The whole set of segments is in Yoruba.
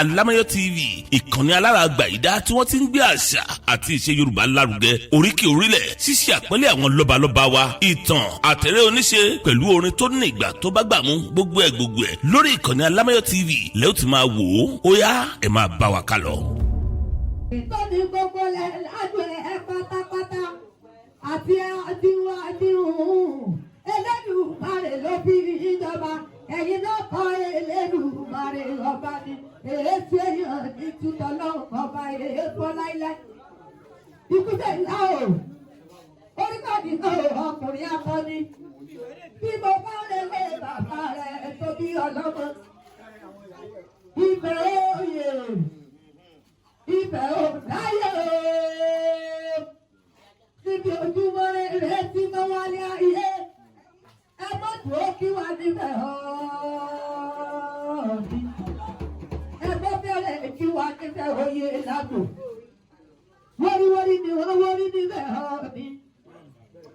Alamayo TV ìkànnì alárààgbà ìdá tí wọ́n ti ń gbé àṣà àti ìṣe Yorùbá lárugẹ oríkì orílẹ̀ ṣíṣe àpọ́nlé àwọn lọ́balọ́ba wa ìtàn àtẹ̀rẹ́ oníṣe pẹ̀lú orin tó ní ìgbà tó bá gbà mú gbogbo ẹ̀ lórí ìkànnì Alamayo TV lẹ́ ó ti máa wò ó yá ẹ máa bá wa ká lọ. ìtọ́ni gbogbo lẹ̀ lágbè ẹ pátápátá àti àdìhùn Elédùmarè ló fi ìjọba ẹ̀yin náà kọ́ Elédùmarè ọba ni èéfì èèyàn ní tútọ́ lọ́wọ́ ọba èèfọ́ láíláí. Ikúté ìlà o, oríkàdì náà ọkùnrin akọni. Bí mo bá lè lé bàbá rẹ̀ tó bí ọlọ́mọ. Ibẹ̀ òye, ibẹ̀ ò láyé o. Níbi ojúmọ́ rẹ̀ tí mo wálé ayé. Ẹ má dúró kí wà níbẹ̀ ọ̀ọ́dí. Ẹ bọ́ bẹ̀rẹ̀ kí wà níbẹ̀ oyè lágbo. Wọ́ríwọ́rí ni wọ́n wọ́rí níbẹ̀ ọ̀ọ́dí.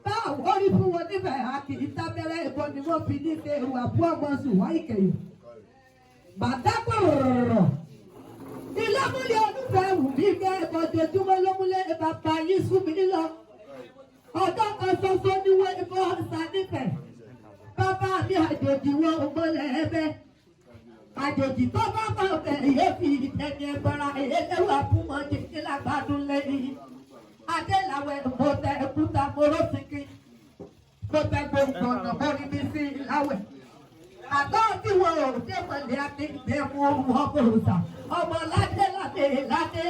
Báwo wọ́rí fún wọn níbẹ̀ àkì ìtàbẹ̀rẹ̀ ìbọn ni wọ́n fi ní ṣe ìwà fún ọmọ sùn wá ìkẹyìn. Bàtà pọ̀rọ̀rọ̀. Ilé múlẹ̀ olúfẹ́ wù mí gẹ́ ìbọ̀jọ̀júmọ́ ló múlẹ̀ bàbá yín sún mi nílọ. Ọjọ́ kan ṣoṣo ni wọ́n ìbọn ọ̀sán nífẹ̀ẹ́. Bàbá mi àjòjì wọn ò mọlẹ̀ ẹbẹ̀. Àjòjì tó bá bá ọbẹ̀ yé fi ìtẹ̀ni ẹ̀bọ̀ra ẹ̀lẹ́wà fún wọn jìjì lágbádùn lẹ́yìn. Adélàwẹ̀ mo tẹ ẹ̀kúta morósìkì. Mo tẹ gbogbo ọ̀nà mọ́rí mi sí ìláwẹ̀. Àtọ́ tí wọn ò dé mọ̀lẹ́ àti ìgbẹ́mú wọn kò sà. Ọmọ ládé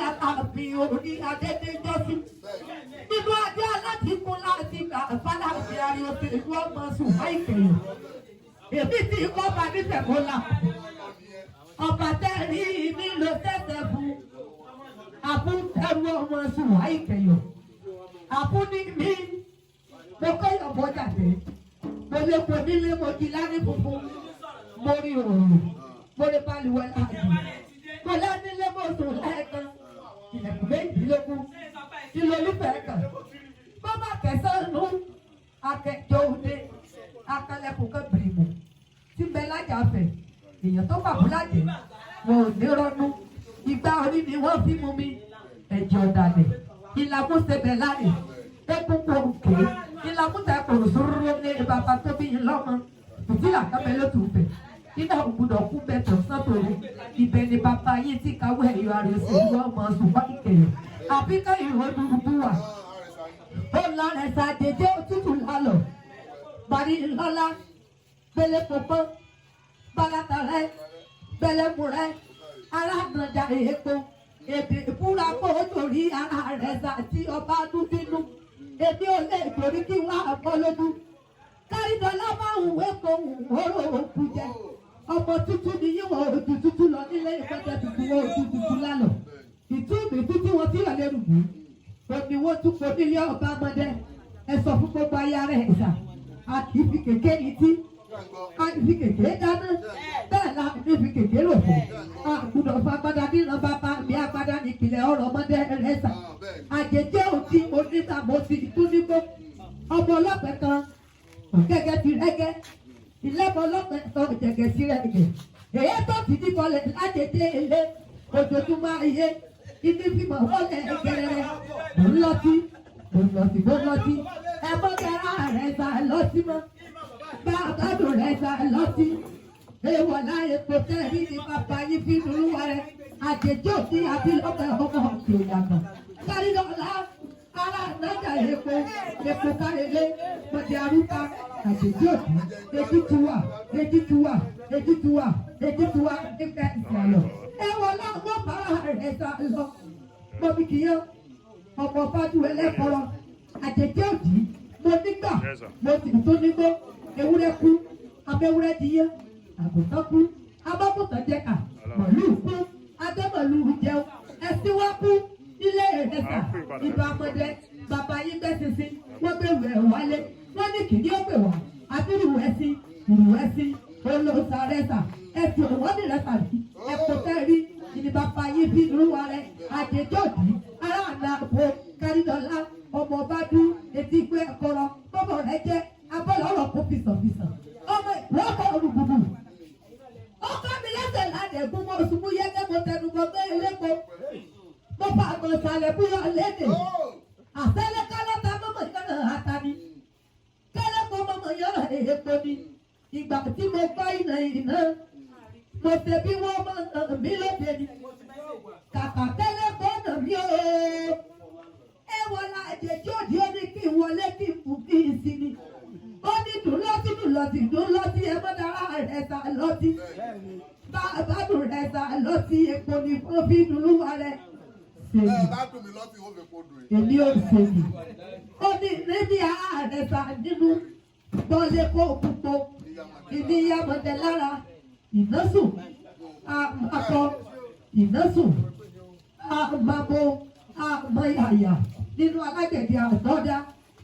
àtàbí orí adédéjọ́sí. Nínú adé alátìkún láti gbà fáláṣí ariwo ìlú ọmọ sùn láìpẹ́. Èmi tí kò bá nífẹ̀ẹ́ kó là. Ọba tẹ́rí mi ló tẹ́tẹ́ fún. Àbúntẹ́rù ọmọ sùn láìpẹ́ yọ. Àbúní mi mo kọ́yọ̀ bọ́jà dé. Mo lè kó nílé mo di lárí funfun. Mo rí òòrùn. Mo lè balùwẹ̀ láàbù. Mo lé nílé mo sùn lẹ́ẹ̀kan. Ilẹ̀kùn méjìlélógún. Ilé olúfẹ́ kan. Bọ́bá kẹsàn-án akẹ́jọ́ òde. Akẹ́lẹ́kùn kan bìrìmù. Tí bẹ lájà fẹ̀. Èèyàn tó bàbú lájẹ̀. Wọn ò ní rọ́nú. Ìgbà orí ni wọ́n fi mú mi. Ẹ̀jẹ̀ ọ̀dàlẹ̀. Ìlàmú sebẹ̀ láre. Egungun òkè. Ìlàmú tẹ kòrò sóró ní bàbá tó bí yín lọ́mọ. Tùtùlà kábẹ́ ló tù fẹ̀. Iná ògbúdọ̀ kú bẹ́tọ̀ sọ́tòrò. Ibẹ̀ ni bàbá yín tí káwé ẹ̀yọ àrẹ̀sẹ̀ ìlú ọmọ ṣùgbọ́n ìkẹyọ̀. Àbíká ìrònú bú wà. Ó lọ rẹ̀ ṣàdédé òtútù lálọ́. Bàrí lọ́lá. Gbélé pọ̀pọ̀. Bálátà rẹ̀. Gbélé mu rẹ̀. Aráàgbọ̀njà èèpo. Èdè ìbúra kó torí ara rẹ̀ ṣà tí ọba dúdínú. Èmi ò lè torí kí wọ́n àpọ̀ lójú. Kárídọ́lá máa ń wé kó òrò òkú jẹ. Ọmọ tuntun ni yíwọ̀n òjò tuntun lọ nílé ìpẹ́jẹ tuntun wọn òjò tuntun lálọ́. Ìtúbí tuntun wọn tí ìrọ̀lẹ́ rùgbù. Omi wọn tún kò nílé ọba ọmọdé. Ẹ sọ fún gbogbo ayá rẹ̀ ẹ̀sà. A kì í fi kèké ní tí. A kì í fi kèké dáná. Bẹ́ẹ̀ la ní fi kèké lò fún. A gbúdọ̀ fún agbádá nínú bàbá mi agbádá ní ìpìlẹ̀ ọ̀rọ̀ ọmọdé rẹ̀ ẹ̀sà. Àjèjẹ́ òtí oníta mo ti tún nígbó. Ọmọ ọlọ́pẹ kan. Gẹ́gẹ́ ti rẹ́gẹ́. Ìlẹ́mọ̀ ọlọ́pẹ kan jẹ̀gẹ̀ sí rẹ̀gẹ̀. Èyí tó ti dìbò lẹ̀ lájèjé ilé. Ojoojúmọ́ ayé. Ibi fímọ̀ wọlé gẹ̀rẹ̀. Mo ń lọtí. Ẹ mọ́ gẹ́rà rẹ̀ sá lọ́tí mọ́. Bá àbádùn rẹ̀ sá lọ́tí. Èèwọ̀ láyé kò tẹ́rí ní bàbá yín fi nùrú wa rẹ̀. Àjèjì òsì àbí lọ́pẹ̀ ọmọ òkè ìyàgbọ̀. Kárídọ́lá ara nájà epo kárẹ́lé pọ̀jì arúgbá. Àjèjì òsì ejituwa nípa ìsàlọ̀. Èèwọ̀ náà wọ́n bá rẹ̀ sá lọ. Mọ̀bí kìíyàn ọmọ fájú ẹlẹ́kọ̀ọ́. Àjèjì òsì mo nígbà mo sì tó nígbó. Ewúrẹ́ kú abẹ́wúrẹ́ di yé. Àgùntàn kú abọ́kùtàn jẹ́ka. Màlúù kú adébọ̀lù jẹun. Ẹṣin wá kú ilé ìrẹsà. Ìbá ọmọdé bàbá yín gbé sísìn. Wọ́n gbé wẹ̀ wálé. Wọ́n ní kìíní ó gbé wá. Abirù ẹṣin olóòsàrẹ́sà. Ẹṣin òwò ní rẹ̀sà rí. Ẹ̀kọ́ tẹ́rí ìní bàbá yín fi rúwa rẹ̀. Àjèjòdì ará àná àpò Kárídọ́lá ọmọ ọba dún etí gbé ẹ̀kọ́rọ̀. Bọ́bọ̀ rẹ̀ jẹ́ abọ́lọ́rọ̀ kó fìsàn. Ọmọ ìwọ́pọ̀ olùgbùgbù. Ọkọ mi lẹ́sẹ̀ ládẹ̀ gbogbo oṣù mú yẹ́gẹ́ mo tẹnu àlùkò tó ilé kọ. Mo fà àgbọn ìsàlẹ̀ búyọ̀ lédè. Àṣẹlẹ̀ kálọ́ta mọ́mọ́ yọ̀nà àtàní. Kẹ́lẹ́kọ̀ọ́ mọ́mọ́ yọ̀nà èèpo ni. Ìgbà tí mo gbọ́ iná. Mo ṣe bí wọ́n mọ̀ mí lóde ni. Kàkà kẹ́lẹ́kọ̀ọ́ nà mí o. Ẹ wọlá àjèjì òdì ó ní kí n wọlé kí n kú kí n sí ni. Ó ní dùn lọ́tí ẹ mọ́ dára rẹ̀ sá lọ́tí. Bá dùn rẹ̀ sá lọ́tí epo ni fún bí dùnúwà rẹ̀. Èmi ò sèmi. Ó ní níbi ààrẹ sá nínú bọ́lé kó púpọ̀. Ìníyàmọ̀dé lára ìnásùn akọ ìnásùn àmàbò àmàyàyà nínú alágbẹ̀dẹ àtọ́dá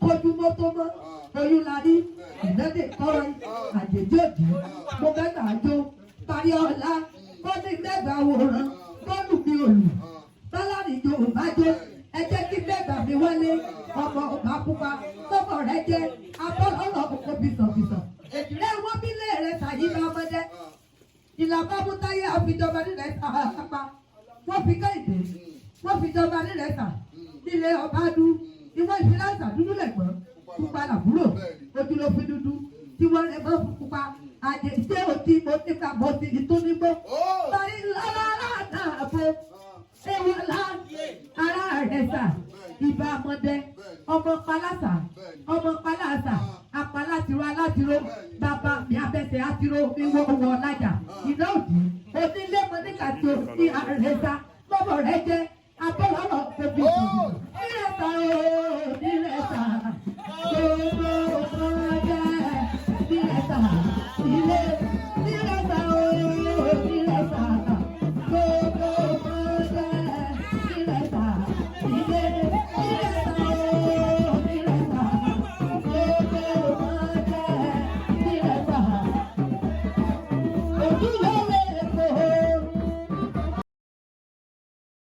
ojúmọ́ tó mọ́ oyún la rí ìnádé kọ́rin àjèjì òdì mo mẹ́ta àjò parí ọ̀la bọ́ọ̀lù mẹ́ta wòran bọ́ọ̀lù mi ò lù bálárìjò òbájó ẹ jẹ́ kí mẹ́ta mi wálé ọmọ ọba pupa tọ́mọ rẹ jẹ́ abọ́lọ́lọ́ òkú bìsọ̀bìsọ̀ èdè wọn bí lé rẹ tàyí bá ọmọdé ìlànà abútáyé àfijọba nílẹ̀ ta apá wọ́n fi Kẹ́hìndé wọ́n fi jọba nílẹ̀ ta nílé ọba dú ìwọ́n ìfìlàsà dúdú lẹ̀gbọ́n pupa làbúrò ojú ló fi dúdú tí wọ́n rẹ̀ mọ́ pupa àjèjì òtí mo ti ka bọ́ sí ìtúnigbó parí lára náà fo ewọ́lá ara rẹ̀ sà ìbá ọmọdé ọmọ palásà apalátiro alátiro bàbá mi abẹ́sẹ̀ átiro mi wọ́ lájà iná òdì onílé mọ́níkà tí o sí àrẹ́sà lọ́bọ̀ rẹ jẹ́ abọ́lọ́rọ̀ tóbi jù nírẹ̀sà nírẹ̀sà gbogbo ọmọdé nírẹ̀sà ilé nírẹ̀sà nírẹ̀sà gbogbo ọmọdé nírẹ̀sà ilé nírẹ̀sà nírẹ̀sà gbogbo ọmọdé nírẹ̀sà ojúlé.